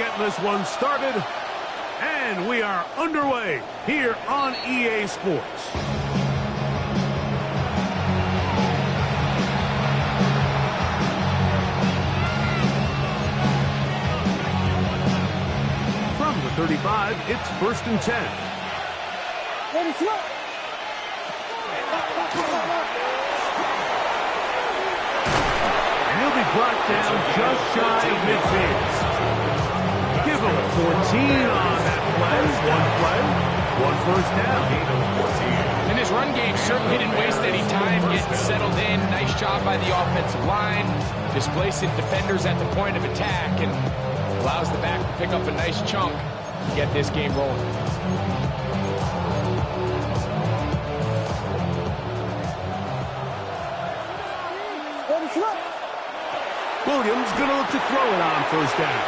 getting this one started. And we are underway here on EA Sports. From the 35, it's 1st and 10. And he'll be brought down just shy of midfield. Give him 14 on that play. One first down. And his run game certainly didn't waste any time getting settled in. Nice job by the offensive line, displacing defenders at the point of attack, and allows the back to pick up a nice chunk and get this game rolling. Williams gonna look to throw it on 1st down.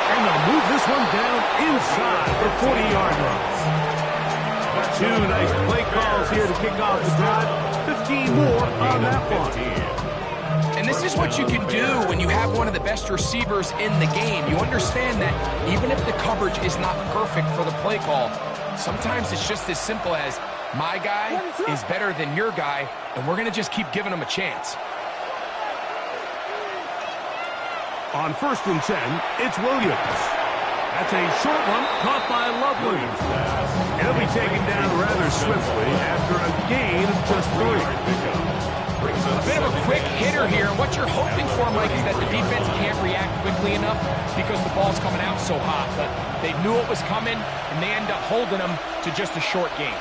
And they'll move this one down inside the 40-yard line. 2 nice play calls here to kick off the drive. 15 more on that one. And this is what you can do when you have one of the best receivers in the game. You understand that even if the coverage is not perfect for the play call, sometimes it's just as simple as my guy is better than your guy, and we're going to just keep giving him a chance. On 1st and 10, it's Williams. That's a short one caught by Lovely. He'll be taken down rather swiftly after a gain of just 3. A bit of a quick hitter here. What you're hoping for, Mike, is that the defense can't react quickly enough because the ball's coming out so hot. But they knew it was coming, and they end up holding them to just a short gain.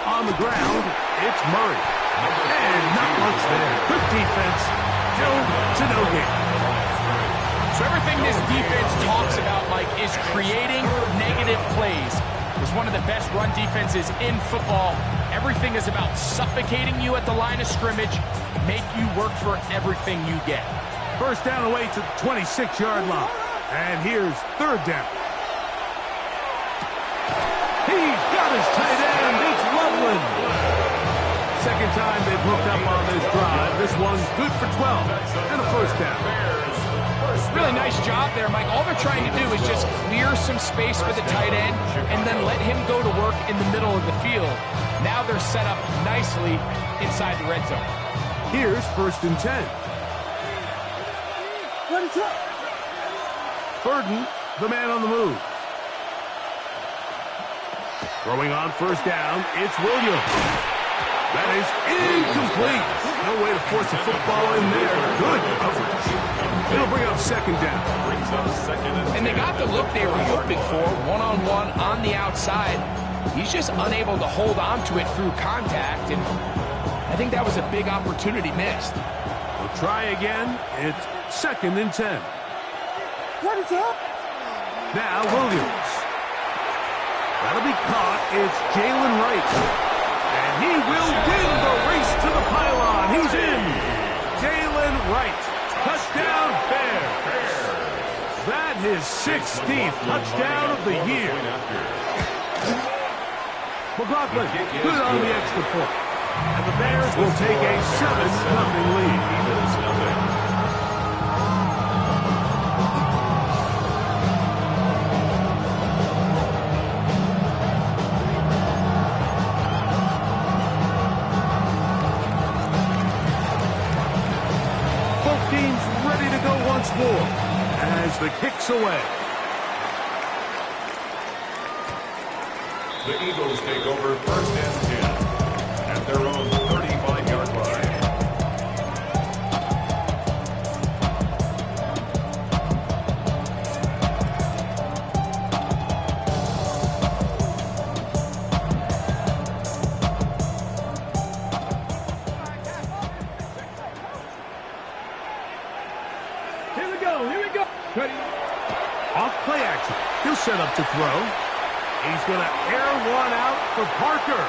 On the ground, it's Murray. And not much there. Good defense. To no gain. So everything this defense talks about, Mike, is creating negative plays. It's one of the best run defenses in football. Everything is about suffocating you at the line of scrimmage, make you work for everything you get. 1st down away to the 26-yard line. And here's 3rd down. He's got his tight end. It's Loveland. Second time they've hooked up on this drive. This one's good for 12 and a 1st down. Really nice job there, Mike. All they're trying to do is just clear some space for the tight end and then let him go to work in the middle of the field. Now they're set up nicely inside the red zone. Here's 1st and 10. Burden, the man on the move. Throwing on 1st down, it's Williams. That is incomplete. No way to force a football in there. Good coverage. It'll bring up 2nd down. And they got the look they were hoping for, one-on-one on the outside. He's just unable to hold on to it through contact, and I think that was a big opportunity missed. We'll try again. It's 2nd and 10. What is up? Now Williams. That'll be caught. It's Jalen Wright. And he will win the race to the pylon. He's in. Jalen Wright. Touchdown, Bears. That is 16th touchdown of the year. McLaughlin, good on the extra point. And the Bears will take a 7-0 lead. Once more as the kick's away. The Eagles take over 1st and 10 at their own 35-yard line. Off play action. He'll set up to throw. He's going to air one out for Parker.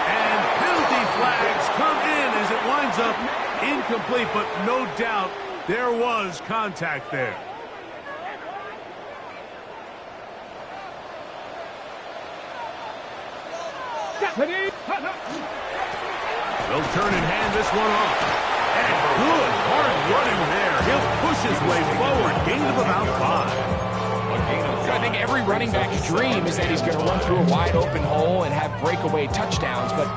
And penalty flags come in as it winds up incomplete, but no doubt there was contact there. They'll turn and hand this one off. And good hard running there pushes way forward. Gain of about 5. I think every running back's dream is that he's going to run through a wide open hole and have breakaway touchdowns, but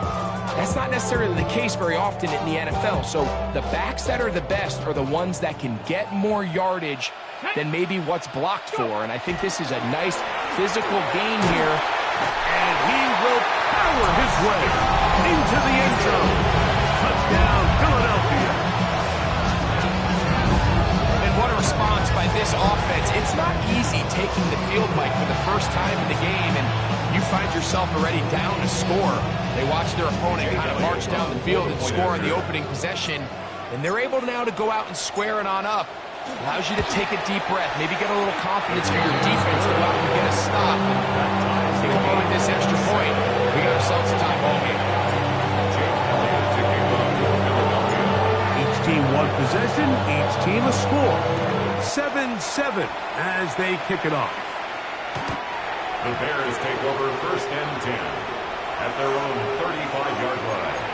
that's not necessarily the case very often in the NFL. So the backs that are the best are the ones that can get more yardage than maybe what's blocked for. And I think this is a nice physical gain here. And he will power his way into the end zone. Touchdown, Philadelphia. And what a response by this offense. It's not easy taking the field, Mike, for the first time in the game, and you find yourself already down a score. They watch their opponent kind of march down the field and score on the opening possession, and they're able now to go out and square it on up. Allows you to take a deep breath, maybe get a little confidence for your defense to go out and get a stop. And come on with this extra point. We got ourselves a tie ball game. Each team one possession, each team a score. 7-7 as they kick it off. The Bears take over 1st and 10 at their own 35-yard line.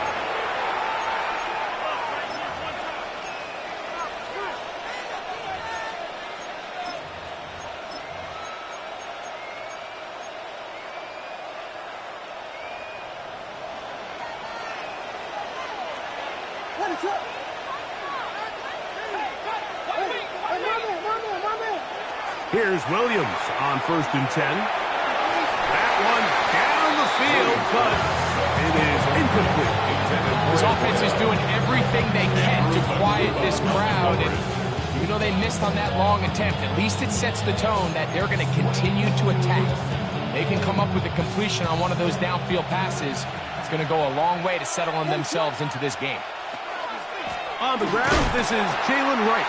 Here's Williams on 1st and 10. That one down the field, but it is incomplete. This offense is doing everything they can to quiet this crowd, and even though they missed on that long attempt, at least it sets the tone that they're going to continue to attack. They can come up with a completion on one of those downfield passes. It's going to go a long way to settling themselves into this game. On the ground, this is Jalen Wright.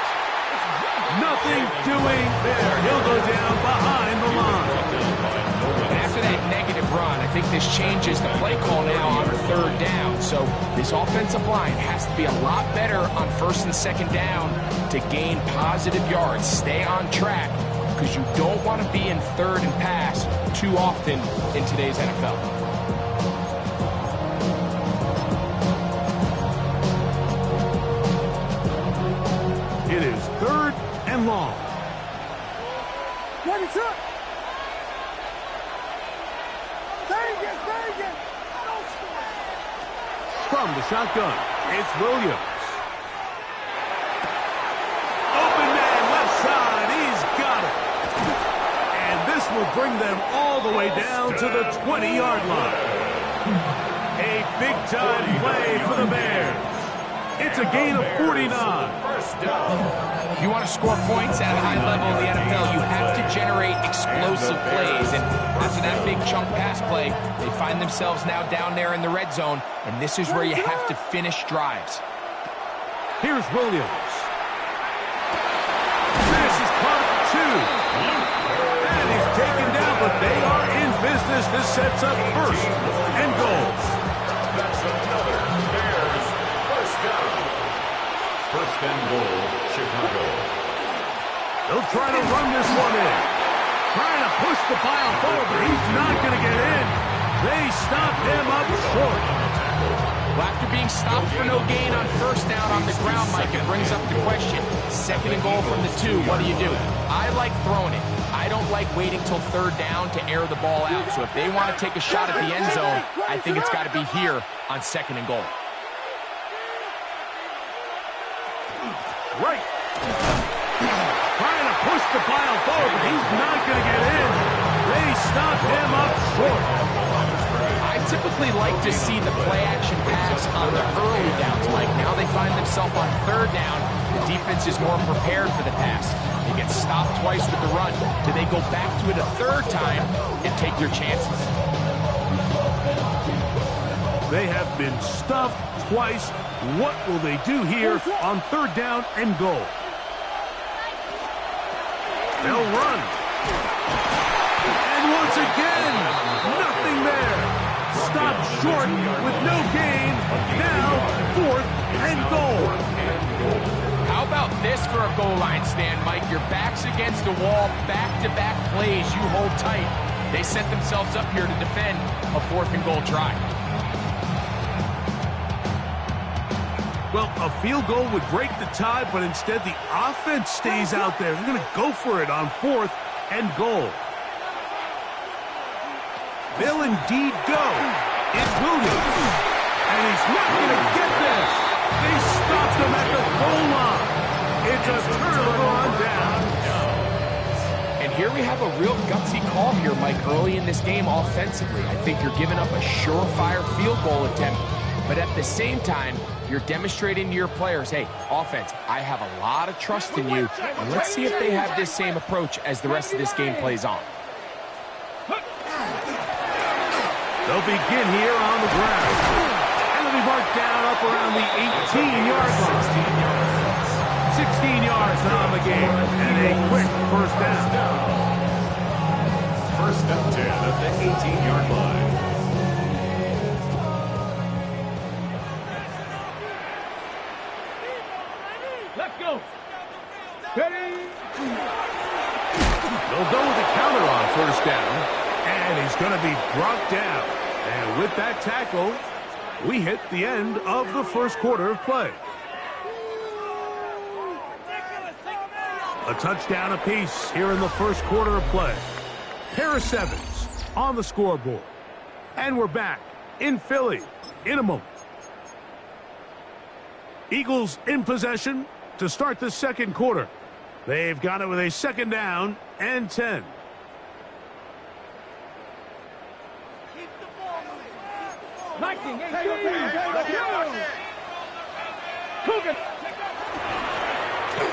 Nothing doing there. He'll go down behind the line. And after that negative run, I think this changes the play call now on 3rd down. So this offensive line has to be a lot better on 1st and 2nd down to gain positive yards. Stay on track because you don't want to be in 3rd and pass too often in today's NFL. It is 3rd and long. Ready, set. From the shotgun, it's Williams. Open man, left side, he's got it. And this will bring them all the way down to the 20-yard line. A big-time play for the Bears. It's a gain of 49. If you want to score points at a high level in the NFL, you have to generate explosive plays. And after that big chunk pass play, they find themselves now down there in the red zone, and this is where you have to finish drives. Here's Williams. This is caught 2. And he's taken down, but they are in business. This sets up 1st and goal. That's another Bears first down. 1st and goal, Chicago. They'll try to run this one in. Trying to push the pile forward, but he's not going to get in. They stop him up short. Well, after being stopped for no gain on 1st down on the ground, Mike, it brings up the question. 2nd and goal from the 2, what do you do? I like throwing it. I don't like waiting till 3rd down to air the ball out. So if they want to take a shot at the end zone, I think it's got to be here on 2nd and goal. Right. Trying to push the pile forward, but he's not going to get in. They stop him up short. I typically like to see the play-action pass on the early downs, Mike. Now they find themselves on 3rd down. The defense is more prepared for the pass. They get stopped twice with the run. Do they go back to it a 3rd time and take their chances? They have been stuffed twice. What will they do here on 3rd down and goal? They'll run. And once again, nothing there. Stopped short with no gain. Now 4th and goal. How about this for a goal line stand, Mike? Your back's against the wall, back-to-back plays. You hold tight. They set themselves up here to defend a 4th and goal try. Well, a field goal would break the tie, but instead the offense stays out there. They're going to go for it on 4th and goal. They'll indeed go. It's Williams. And he's not going to get this. They stopped him at the goal line. It's a turnover on down. And here we have a real gutsy call here, Mike, early in this game offensively. I think you're giving up a surefire field goal attempt. But at the same time, you're demonstrating to your players, hey, offense, I have a lot of trust in you, and let's see if they have this same approach as the rest of this game plays on. They'll begin here on the ground. And they'll be marked down up around the 18-yard line. 16 yards on the game, and a quick first down. First and 10 at the 18-yard line. Let's go. Ready? They'll go with the counter on first down. And he's going to be brought down. And with that tackle, we hit the end of the first quarter of play. A touchdown apiece here in the first quarter of play. Pair of 7s on the scoreboard. And we're back in Philly in a moment. Eagles in possession to start the second quarter. They've got it with a second down and 10.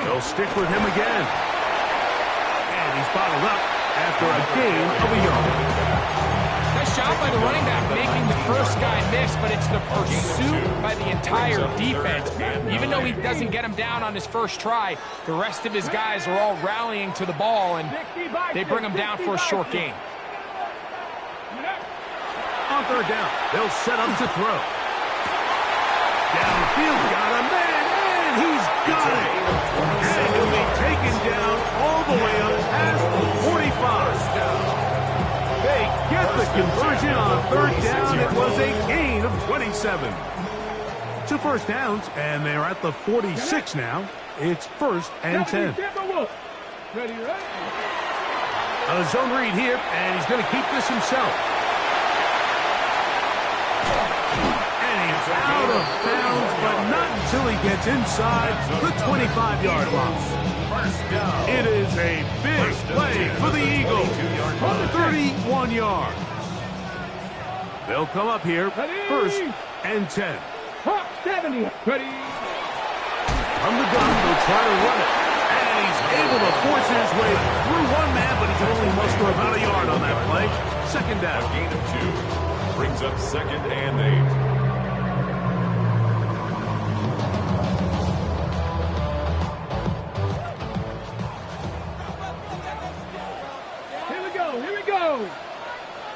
They'll stick with him again. And he's bottled up after a gain of a yard. Nice job by the running back making the first guy miss, but it's the pursuit by the entire defense. Even though he doesn't get him down on his first try, the rest of his guys are all rallying to the ball, and they bring him down for a short gain. On third down, they'll set up to throw. Downfield, got a man, and he's got it. And he'll be taken down all the way up past the 45. They get the conversion on third down. It was a gain of 27. 2 first downs, and they're at the 46 now. It's first and 10. A zone read here, and he's going to keep this himself. Out of bounds, but not until he gets inside the 25-yard line. It is a big play for the Eagles. 31 yards. They'll come up here first and 10. 70. Ready. From the gun, they'll try to run it. And he's able to force his way through one man, but he can only muster about a yard on that play. Second down. A gain of 2. Brings up second and 8.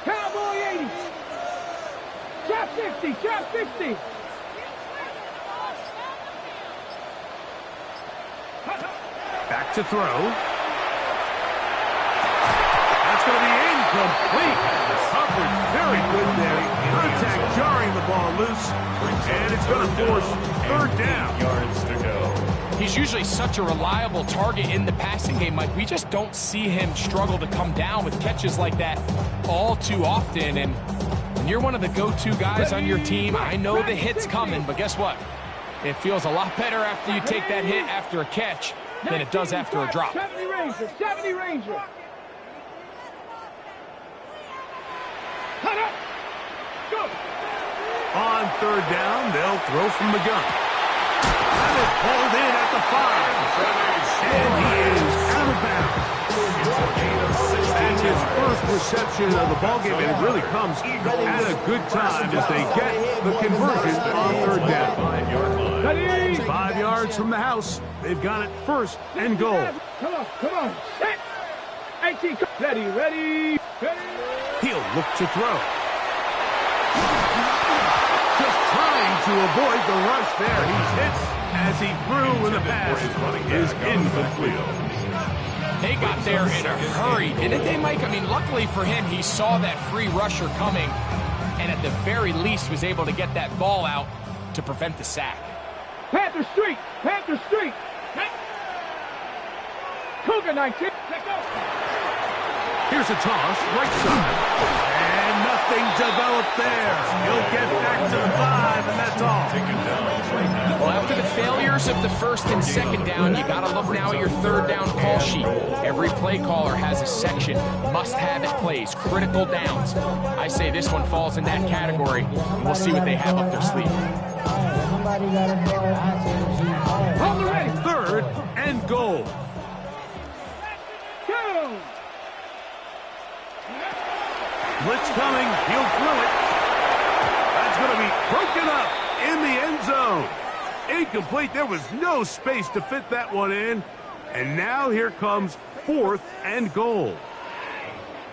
Cowboy 80. Trap 50. Trap 50. Back to throw. That's going to be incomplete. Coverage very good there. Contact jarring the ball loose. And it's going to force third down. Yards to go. He's usually such a reliable target in the passing game, Mike. We just don't see him struggle to come down with catches like that all too often. And when you're one of the go-to guys on your team, I know the hit's coming, but guess what? It feels a lot better after you take that hit after a catch than it does after a drop. 70 Ranger. 70 Ranger. Cut up. Go. On third down, they'll throw from the gun. That is pulled in at the 5. And he is out of bounds. That's his first reception of the ballgame, and it really comes at a good time as they get the conversion on third down. 5 yards from the house. They've got it first and goal. Come on, come on. Set. 18. Ready, ready, ready. He'll look to throw. Just trying to avoid the rush there. He's hit as he threw when the pass is incomplete. They got there in a hurry, didn't they, Mike? I mean, luckily for him, he saw that free rusher coming and at the very least was able to get that ball out to prevent the sack. Panther Street. Panther Street. Cougar 19. Let's go. Here's a toss, right side. And nothing developed there. He'll get back to the 5, and that's all. Well, after the failures of the first and second down, you got to look now at your third down call sheet. Every play caller has a section, must-have-it plays, critical downs. I say this one falls in that category, and we'll see what they have up their sleeve. On the ready, 3rd and goal. Go. Blitz coming, he'll throw it. That's going to be broken up in the end zone. Incomplete, there was no space to fit that one in. And now here comes 4th and goal.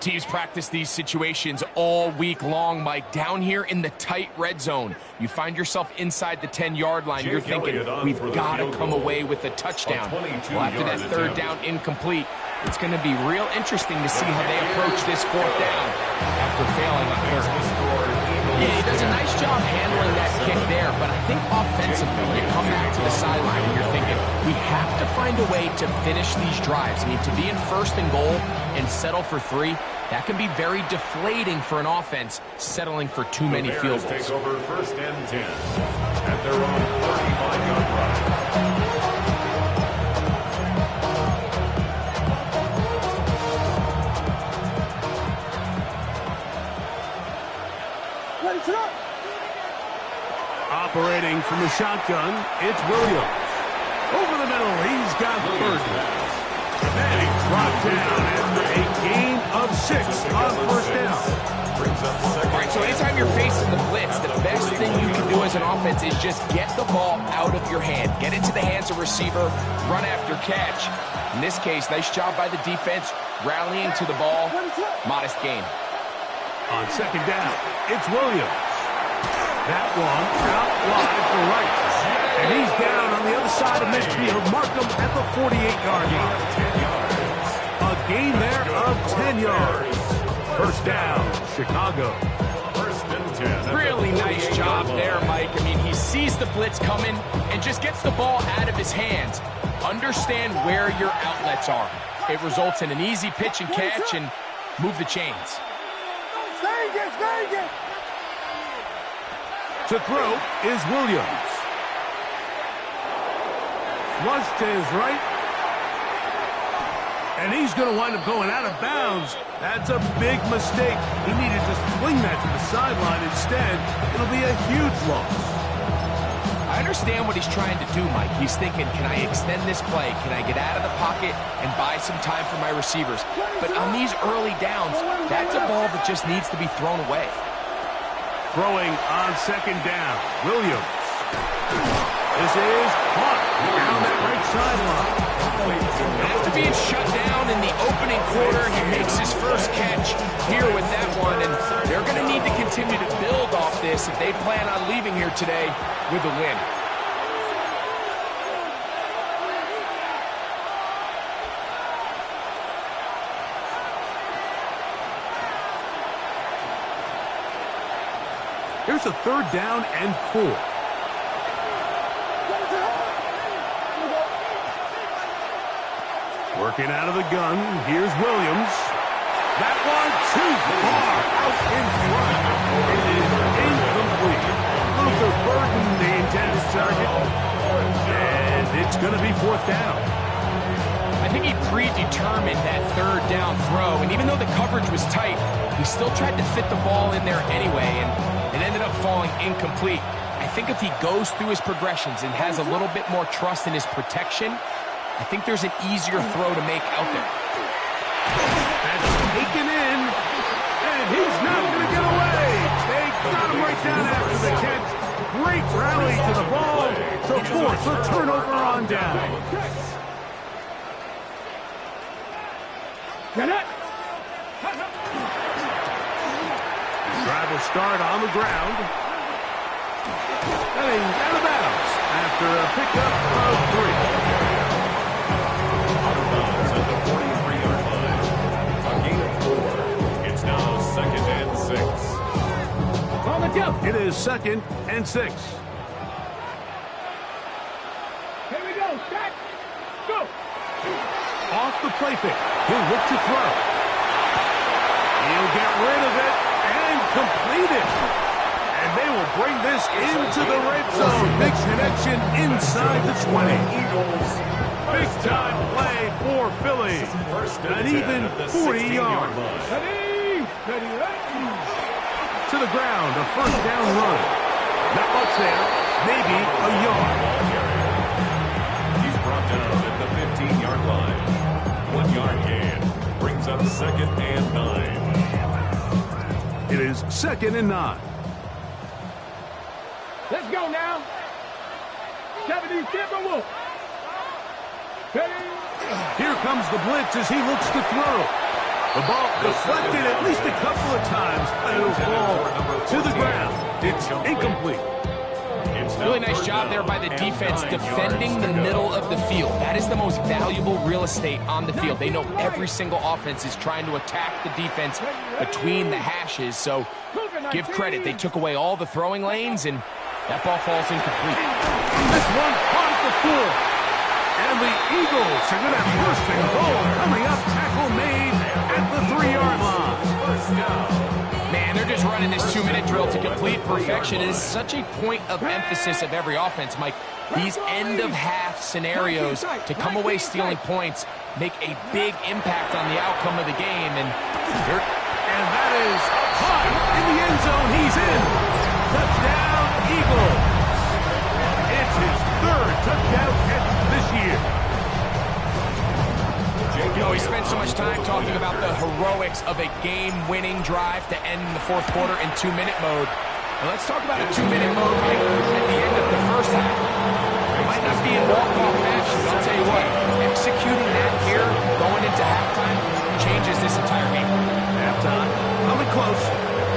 Teams practice these situations all week long, Mike. Down here in the tight red zone, you find yourself inside the 10-yard line. You're thinking, we've got to come away with a touchdown. Well, after that third down incomplete, it's going to be real interesting to see how they approach this 4th down after failing on 3rd. Yeah, he does a nice job handling that kick there, but I think offensively, you come back to the sideline and you're thinking, we have to find a way to finish these drives. I mean, to be in 1st and goal and settle for 3, that can be very deflating for an offense settling for too many field goals. Take over 1st and 10 at their own 35-yard line. Operating from the shotgun, it's Williams. Over the middle, he's got Burton. And he's brought down after a gain of 6 on 1st down. All right, so anytime you're facing the blitz, the best thing you can do as an offense is just get the ball out of your hand. Get into the hands of receiver, run after catch. In this case, nice job by the defense, rallying to the ball. Modest gain. On 2nd down, it's Williams. That one out wide for Wright. And he's down on the other side of midfield. Mark him at the 48-yard line. A gain there of 10 yards. 1st down, Chicago. 1st and 10. Really nice job there, Mike. I mean, he sees the blitz coming and just gets the ball out of his hands. Understand where your outlets are. It results in an easy pitch and catch and move the chains. To throw is Williams. Flush to his right. And he's going to wind up going out of bounds. That's a big mistake. He needed to fling that to the sideline. Instead, it'll be a huge loss. I understand what he's trying to do, Mike. He's thinking, can I extend this play? Can I get out of the pocket and buy some time for my receivers? But on these early downs, that's a ball that just needs to be thrown away. Throwing on 2nd down, Williams. This is caught down that right sideline. After being shut down in the opening quarter, he makes his first catch here with that one, and they're going to need to continue to build off this if they plan on leaving here today with a win. Here's a 3rd down and 4. Working out of the gun, here's Williams. That one too far out in front. It is incomplete. Luther Burton, the intended target. And it's going to be 4th down. I think he predetermined that 3rd down throw, and even though the coverage was tight, he still tried to fit the ball in there anyway, and it ended up falling incomplete. I think if he goes through his progressions and has a little bit more trust in his protection, I think there's an easier throw to make out there. That's taken in, and he's not going to get away. They got him right down after the catch. Great rally to the ball to force a turnover on down. Get it. Drive will start on the ground. And he's out of bounds after a pickup of 3. Out of bounds at the 43-yard line. A gain of 4. It's now 2nd and 6. On the jump. It is 2nd and 6. Off the play fake. He'll look to throw. He'll get rid of it and complete it. And they will bring this into the red zone. Big connection inside the 20. Eagles. Big time play for Philly. An even 40 yards. Ready, ready, ready. To the ground, a first down run. Not much there, maybe a yard. He's brought down at the 15-yard line. 1 yard gain. Brings up 2nd and 9. It is 2nd and 9. Let's go now. 70, Timberwolf. Ready. Here comes the blitz as he looks to throw. The ball deflected at least a couple of times, but it'll fall to the ground. It's incomplete. Really nice job there by the defense defending the middle of the field. That is the most valuable real estate on the field. They know every single offense is trying to attack the defense between the hashes, so give credit. They took away all the throwing lanes, and that ball falls incomplete. This one caught at the floor. And the Eagles are going to have first and goal coming up. Tackle made at the 3-yard line. Man, they're just running this 2-minute drill to complete perfection. It is such a point of emphasis of every offense, Mike. These end-of-half scenarios to come away stealing points make a big impact on the outcome of the game. And that is high in the end zone. He's in. Touchdown, Eagles. It's his 3rd touchdown catch this year. You know, he spent so much time talking about the heroics of a game-winning drive to end the 4th quarter in 2-minute mode. Now let's talk about a 2-minute mode, Mike, at the end of the first half. It might not be in walk-off fashion, but I'll tell you what, executing that here, going into halftime, changes this entire game. Halftime, coming close,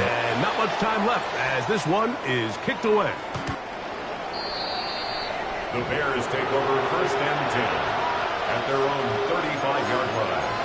and not much time left as this one is kicked away. The Bears take over 1st and 10 at their own 35-yard line.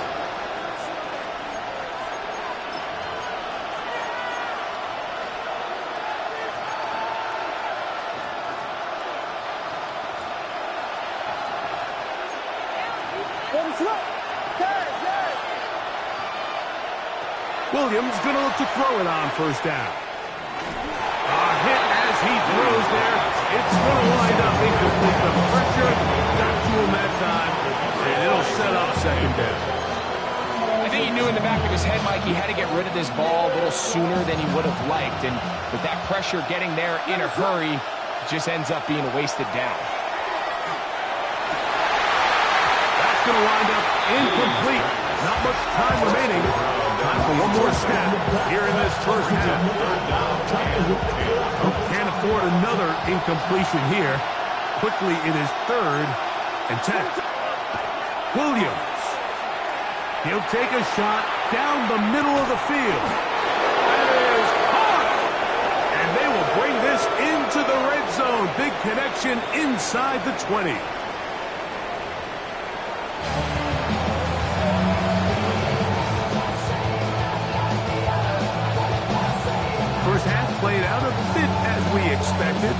Williams going to look to throw it on 1st down. A hit as he throws there. It's going to wind up incomplete. The pressure got to him that time, and it'll set up 2nd down. I think he knew in the back of his head, Mike, he had to get rid of this ball a little sooner than he would have liked. And with that pressure getting there in a hurry, it just ends up being a wasted down. That's going to wind up incomplete. Not much time remaining. Time for one more snap here in this first half. Can't afford another incompletion here. Quickly it is 3rd and 10. Williams. He'll take a shot down the middle of the field. That is hard. And they will bring this into the red zone. Big connection inside the 20. First half played out a bit as we expected.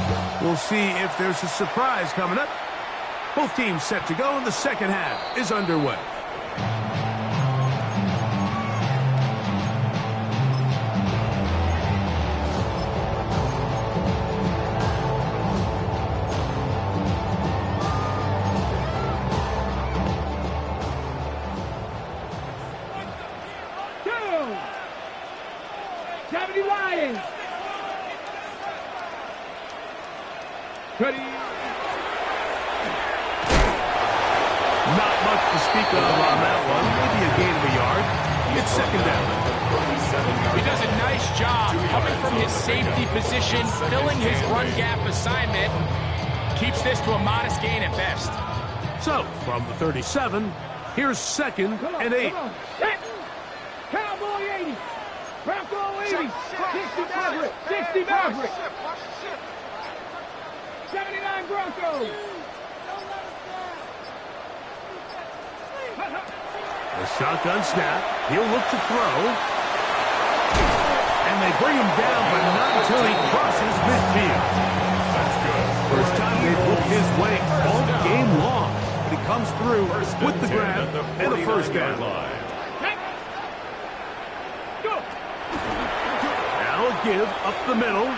We'll see if there's a surprise coming up. Both teams set to go, and the 2nd half is underway. Ready. Not much to speak of on that one. Maybe a gain of a yard. It's 2nd down. He does a nice job coming from his safety position, filling his run gap assignment. Keeps this to a modest gain at best. So, from the 37, here's 2nd and 8. Cowboy 80. Bronco 80. 60 Maverick. 60 Maverick. 79 Broncos. The shotgun snap. He'll look to throw. And they bring him down, but not until he crosses midfield. That's good. First time they've looked his way all game long. but he comes through with the grab and a first down. Now a give up the middle.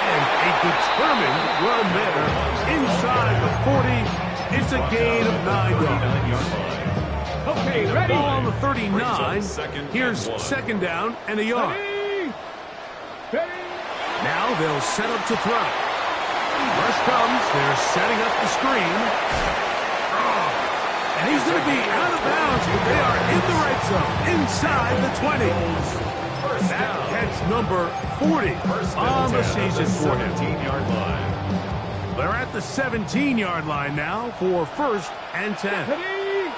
And a determined run there inside the 40. It's a gain of 9 yards. Okay, ready? Ball on the 39. Here's second down and a yard. Ready? Now they'll set up to throw. Rush comes. They're setting up the screen. And he's going to be out of bounds, but they are in the red zone, inside the 20. That catch number 40 on the season for him. They're at the 17-yard line now for first and 10. Ready?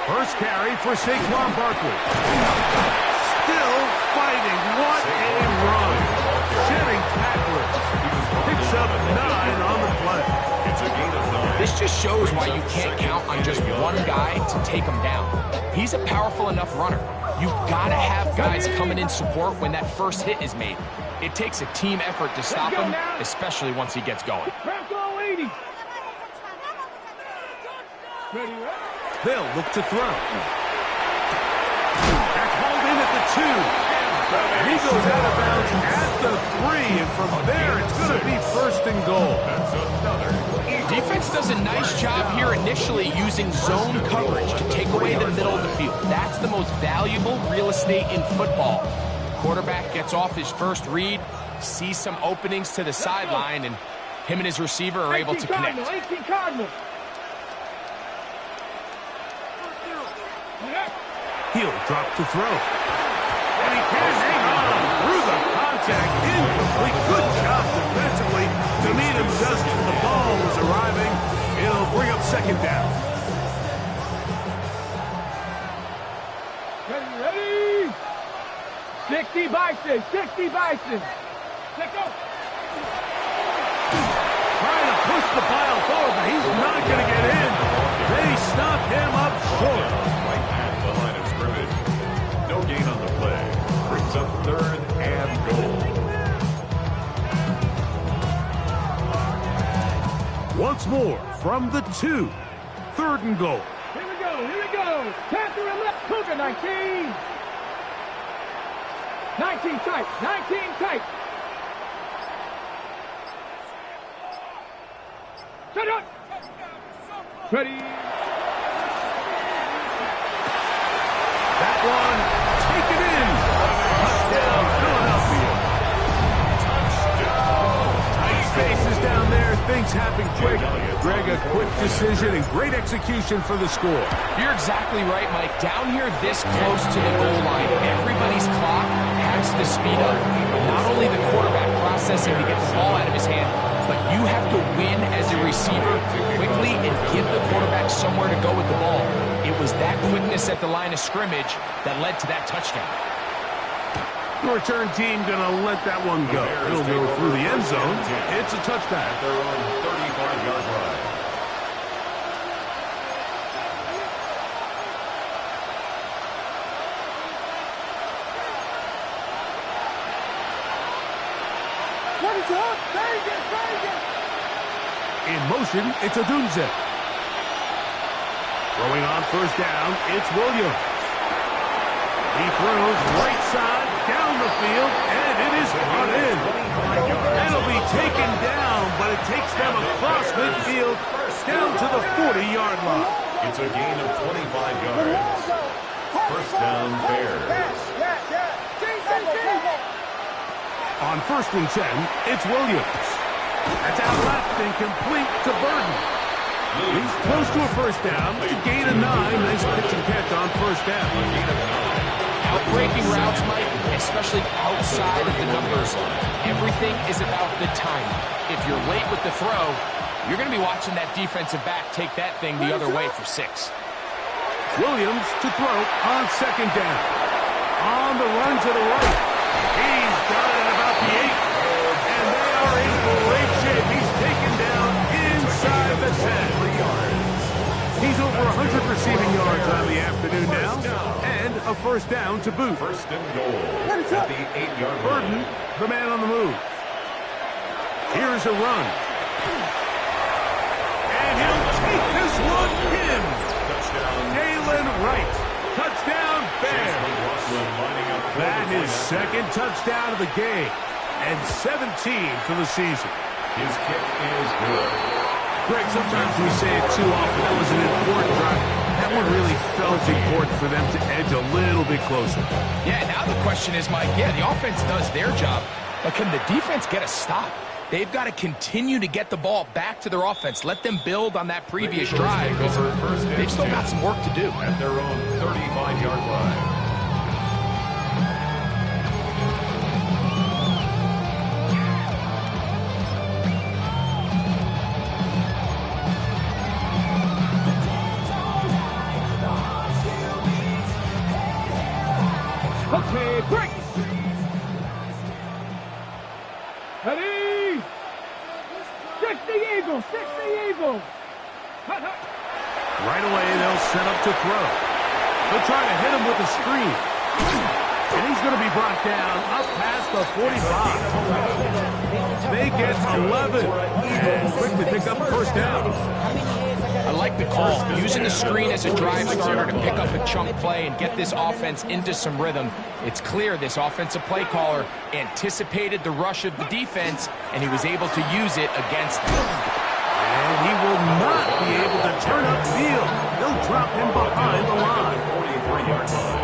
First carry for Saquon Barkley. Still fighting. What a run. Shedding tacklers. Picks up 9 on the play. This just shows why you can't count on just one guy to take him down. He's a powerful enough runner. You gotta have guys coming in support when that first hit is made. It takes a team effort to stop him, especially once he gets going. Bronco 80. Ready? They'll look to throw. That's hauled in at the 2. And he goes out of bounds at the 3. And from there, it's going to be first and goal. Defense does a nice job here initially using zone coverage to take away the middle of the field. That's the most valuable real estate in football. Quarterback gets off his first read, sees some openings to the sideline, and him and his receiver are able to connect. 18 Cardinal. He'll drop to throw. And he can hang on through the contact. Incomplete. Good job defensively to meet him just as the ball was arriving. It'll bring up second down. Ready? 60 Bison. 60 Bison. Let's go. Trying to push the pile forward, but he's not going to get in. They stop him up short. Right at the line of scrimmage. No gain on the play. Brings up third and goal. Once more from the 2. Third and goal. Here we go. Panther and left. Cougar 19. 19 tight. 19 tight. Shut up. Ready. That one taken in. Touchdown, Philadelphia. Tight spaces down there. Things happen quick. Greg, a quick decision and great execution for the score. You're exactly right, Mike. Down here this close to the goal line, everybody's clock has to speed up. Not only the quarterback processing to get the ball out of his hand, but you have to win as a receiver quickly and give the quarterback somewhere to go with the ball. It was that quickness at the line of scrimmage that led to that touchdown. The return team going to let that one go. It'll go through the end zone. It's a touchdown. Their own 35-yard line. What is up? Vegas. In motion, it's Odunze. Throwing on first down, it's Williams. He throws right side, down the field, and it is brought in. That'll be taken down, but it takes them across midfield, down to the 40-yard line. It's a gain of 25 yards. First down, Bears. On first and 10, it's Williams. That's out left and complete to Burton. He's close to a first down. To gain a 9. Nice pitch and catch on first down. Outbreaking routes, Mike, especially outside of the numbers. Everything is about the time. If you're late with the throw, you're going to be watching that defensive back take that thing the other way for 6. Williams to throw on second down. On the run to the right. He's got it at about the 8. And they are in great shape. He's taken down inside the 10. He's over 100 receiving yards on the afternoon now. And a first down to boot. First and goal at the 8-yard line. Burton, the man on the move. Here's a run. second touchdown of the game, and 17 for the season. His kick is good. Greg, sometimes we say it too often. That was an important drive. That one really felt important for them to edge a little bit closer. Yeah, now the question is, Mike, yeah, the offense does their job, but can the defense get a stop? They've got to continue to get the ball back to their offense. Let them build on that previous drive, because they've still got some work to do. At their own 35-yard line. Okay, break. Ready? Stick the eagle, stick the eagle. Hut, hut. Right away, they'll set up to throw. They'll try to hit him with a screen. And he's going to be brought down up past the 45. They get 11 and quickly pick up first down. I like the call, using the screen as a drive starter to pick up a chunk play and get this offense into some rhythm. It's clear this offensive play caller anticipated the rush of the defense, and he was able to use it against them. And he will not be able to turn upfield. They'll drop him behind the line.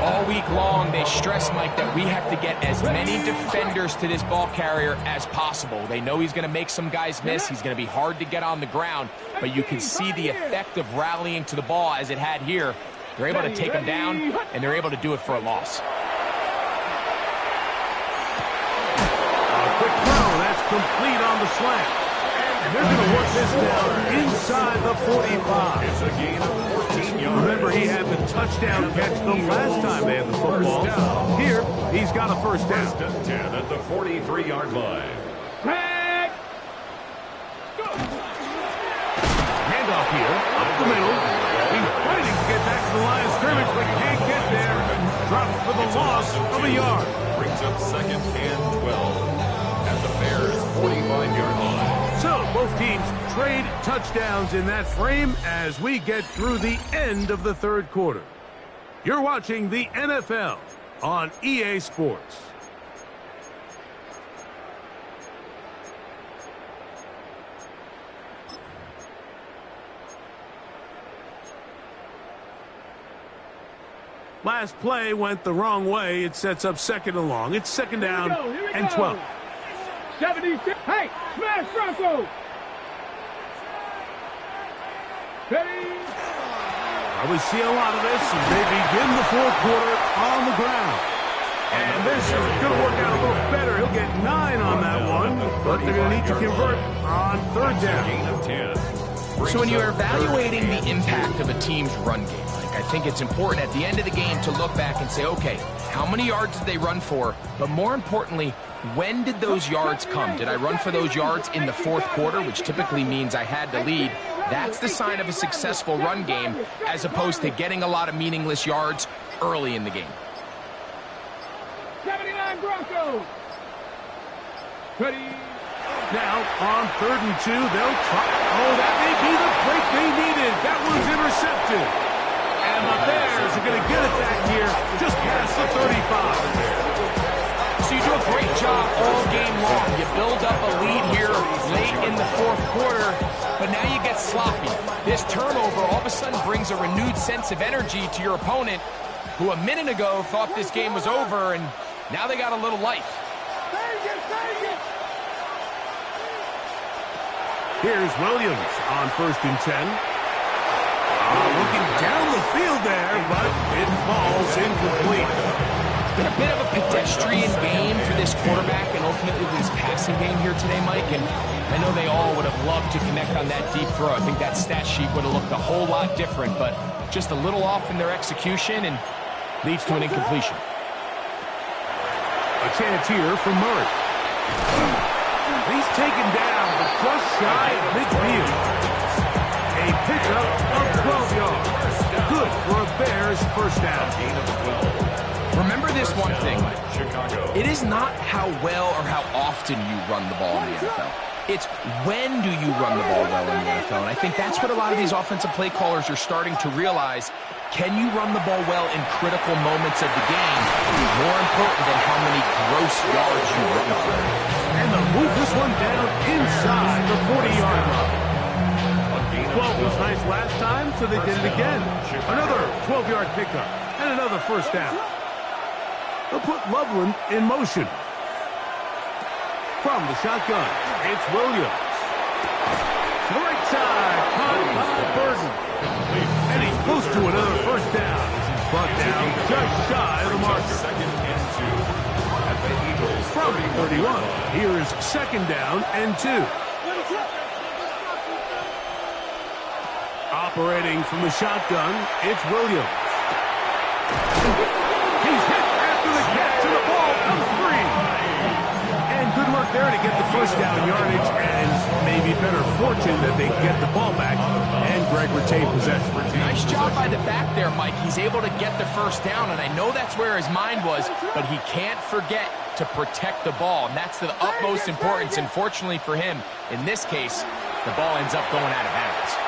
All week long, they stress, Mike, that we have to get as many defenders to this ball carrier as possible. They know he's going to make some guys miss. He's going to be hard to get on the ground, but you can see the effect of rallying to the ball as it had here. They're able to take him down, and they're able to do it for a loss. A quick throw, that's complete on the slant. And they're going to work this down inside the 45. It's a gain of 14 yards. Remember, he had the touchdown catch the last time they had the football. Here, he's got a first down. First and 10 at the 43-yard line. Tag. Go. Handoff here, up the middle. He's fighting to get back to the line of scrimmage, but can't get there. Dropped for the loss of a yard. Brings up second and 12 at the Bears' 45-yard line. So, both teams trade touchdowns in that frame as we get through the end of the third quarter. You're watching the NFL on EA Sports. Last play went the wrong way. It sets up second and long. It's second down and 12. 76. Hey, smash Bronco. Ready? We see a lot of this as they begin the fourth quarter on the ground. And this is going to work out a little better. He'll get 9 on that one, but they're going to need to convert on third down. Gain of 10. So when you're evaluating the impact of a team's run game, I think it's important at the end of the game to look back and say, okay, how many yards did they run for? But more importantly, when did those yards come? Did I run for those yards in the fourth quarter, which typically means I had to lead? That's the sign of a successful run game, as opposed to getting a lot of meaningless yards early in the game. 79 Broncos. Ready? Now, on third and 2, they'll try. Oh, that may be the break they needed. That one's intercepted. And the Bears are going to get it back here just past the 35. So you do a great job all game long. You build up a lead here late in the fourth quarter, but now you get sloppy. This turnover all of a sudden brings a renewed sense of energy to your opponent, who a minute ago thought this game was over, and now they got a little life. Here's Williams on first and 10. Looking down the field there, but it falls incomplete. It's been a bit of a pedestrian game for this quarterback and ultimately this passing game here today, Mike. And I know they all would have loved to connect on that deep throw. I think that stat sheet would have looked a whole lot different, but just a little off in their execution and leads to an incompletion. A chance here for Murray. He's taken down, but just shy of midfield. A pickup of 12 yards. Good for a Bears first down. Remember this one thing, Mike. It is not how well or how often you run the ball in the NFL. It's when do you run the ball well in the NFL? And I think that's what a lot of these offensive play callers are starting to realize. Can you run the ball well in critical moments of the game? More important than how many gross yards you run for. And they'll move this one down inside the 40-yard line. 12 was nice last time, so they did it again. Another 12-yard pickup and another first down. They'll put Loveland in motion. From the shotgun, it's Williams. To the right side, caught by Burton. And he's close to another first down. He's brought down just shy of the mark. Second and 2 at the Eagles. From 31, here is second down and 2. Operating from the shotgun, it's Williams. He's hit after the catch, and the ball comes free. And good work there to get the first down yardage, and maybe better fortune that they get the ball back, and Greg retained possession. Nice job by the back there, Mike. He's able to get the first down, and I know that's where his mind was, but he can't forget to protect the ball, and that's the utmost importance. And fortunately for him, in this case, the ball ends up going out of bounds.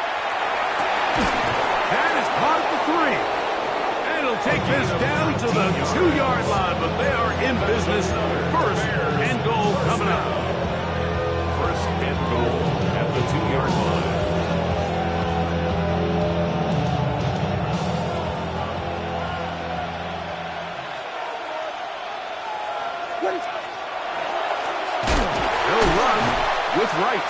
That is caught at the 3. And it'll take this down to the 2-yard line, but they are in business. First and goal coming up. First and goal at the 2-yard line. They'll run with Wright.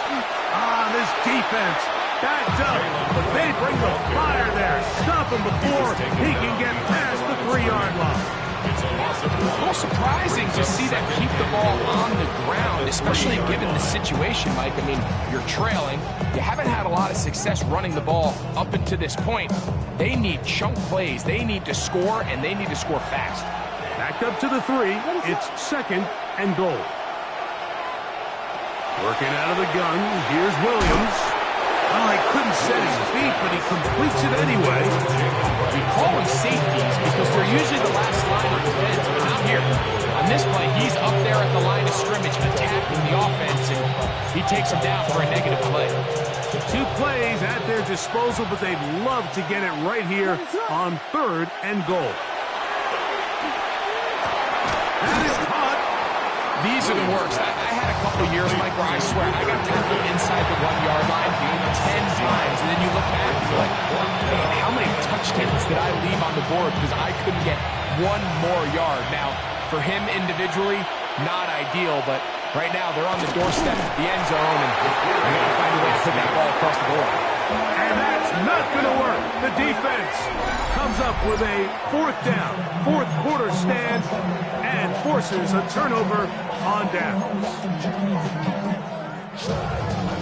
This defense backed up, but they bring the fire there. Stop him before he can get past the 3-yard line. It's a loss of A little surprising to see them keep the ball on the ground, especially given the situation, Mike. I mean, you're trailing. You haven't had a lot of success running the ball up until this point. They need chunk plays. They need to score, and they need to score fast. Backed up to the 3. It's second and goal. Working out of the gun. Here's Williams. Well, he couldn't set his feet, but he completes it anyway. We call them safeties because they're usually the last line of defense, but not here. On this play, he's up there at the line of scrimmage attacking the offense, and he takes him down for a negative play. 2 plays at their disposal, but they'd love to get it right here on third and goal. That is caught. These are the worst. I had a couple years, Mike, where I swear I got tackled inside the 1-yard line 10 times, and then you look back and you're like, man, how many touchdowns did I leave on the board because I couldn't get one more yard? Now, for him individually, not ideal, but right now they're on the doorstep of the end zone, and they got to find a way to put that ball across the board. And that's not going to work. The defense comes up with a 4th down, 4th quarter stand, and forces a turnover on downs.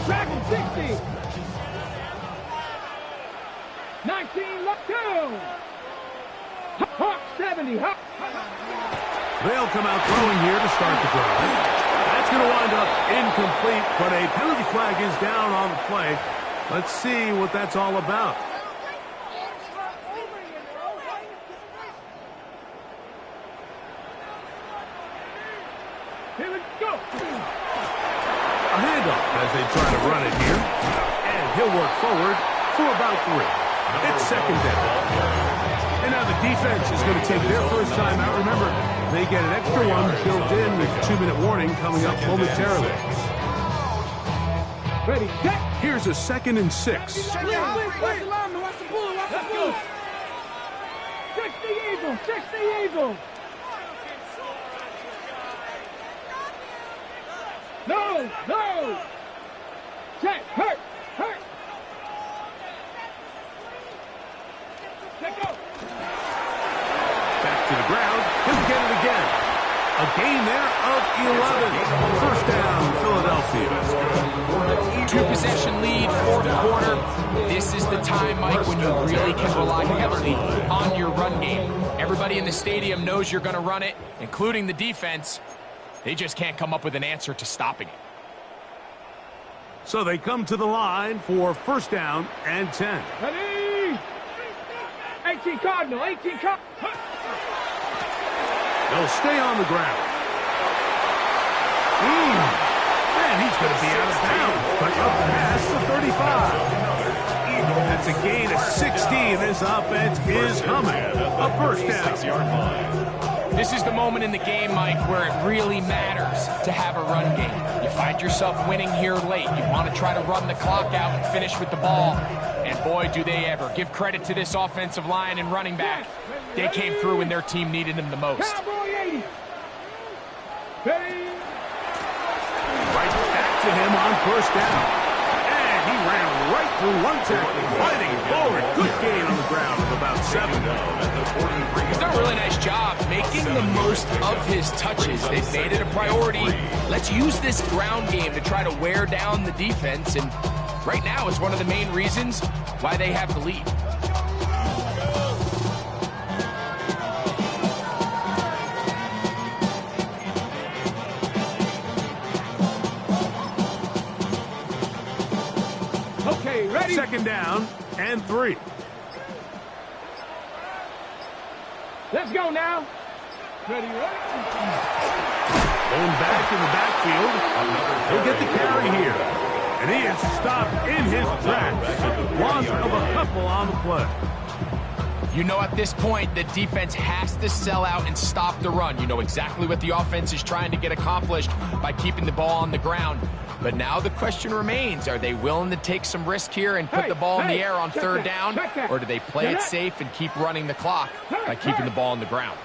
Dragon 60. 19 left 2. Hawk 70. Hawk. They'll come out throwing here to start the drive. That's going to wind up incomplete, but a penalty flag is down on the play. Let's see what that's all about. Here we go. A handoff as they try to run it here. And he'll work forward for about 3. It's second down. And now the defense is going to take their first time out. Remember, they get an extra one built in with 2-minute warning coming up momentarily. Ready, set. Here's a 2nd and 6. Watch the lineman, watch the bull, watch the bull. 60 Eagles, 60 Eagles. No, no. Check, hurt, hurt. Let go. Back to the ground. He'll get it again. A gain there of 11. First down, Philadelphia. 2-possession lead, 4th quarter. This is the time, Mike, when you really can rely heavily on your run game. Everybody in the stadium knows you're going to run it, including the defense. They just can't come up with an answer to stopping it. So they come to the line for first down and 10. Ready. 18 Cardinal, 18 Cardinal. They'll stay on the ground. They And he's going to be out of bounds, but up past the 35. That's a gain of 16. This offense is humming. A first down. 6-yard line. This is the moment in the game, Mike, where it really matters to have a run game. You find yourself winning here late. You want to try to run the clock out and finish with the ball. And boy, do they ever. Give credit to this offensive line and running back. They came through when their team needed them the most. Cowboy 80. Ready? Right back to him on first down. And he ran right through one tackle, fighting forward. Good gain on the ground of about 7. He's done a really nice job making the most of his touches. They've made it a priority. Let's use this ground game to try to wear down the defense. And right now is one of the main reasons why they have the lead. Okay, ready? Second down and 3. Let's go now. Ready, ready? Going back in the backfield. He'll get the carry here. And he is stopped in his tracks. Loss of a couple on the play. You know at this point the defense has to sell out and stop the run. You know exactly what the offense is trying to get accomplished by keeping the ball on the ground. But now the question remains, are they willing to take some risk here and put the ball in the air on third down? Or do they play it safe and keep running the clock by keeping the ball on the ground?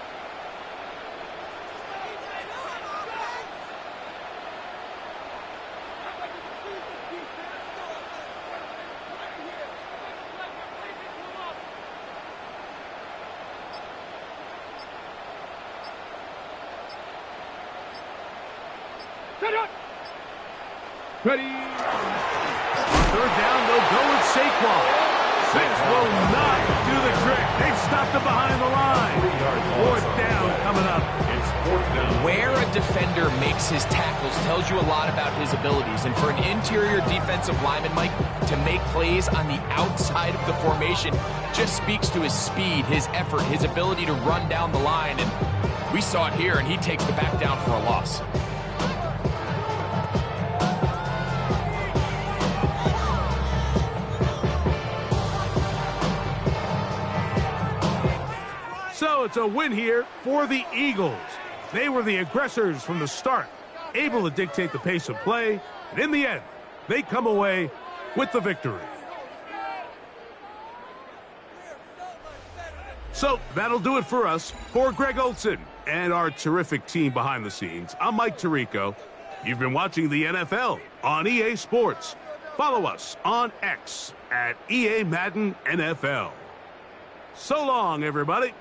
Ready? Third down, they'll go with Saquon. This will not do the trick. They've stopped him behind the line. Fourth down coming up. It's fourth down. Where a defender makes his tackles tells you a lot about his abilities. And for an interior defensive lineman, Mike, to make plays on the outside of the formation just speaks to his speed, his effort, his ability to run down the line. And we saw it here, and he takes the back down for a loss. So it's a win here for the Eagles. They were the aggressors from the start, able to dictate the pace of play, and in the end, they come away with the victory. So that'll do it for us. For Greg Olson and our terrific team behind the scenes, I'm Mike Tirico. You've been watching the NFL on EA Sports. Follow us on X at EA Madden NFL. So long, everybody.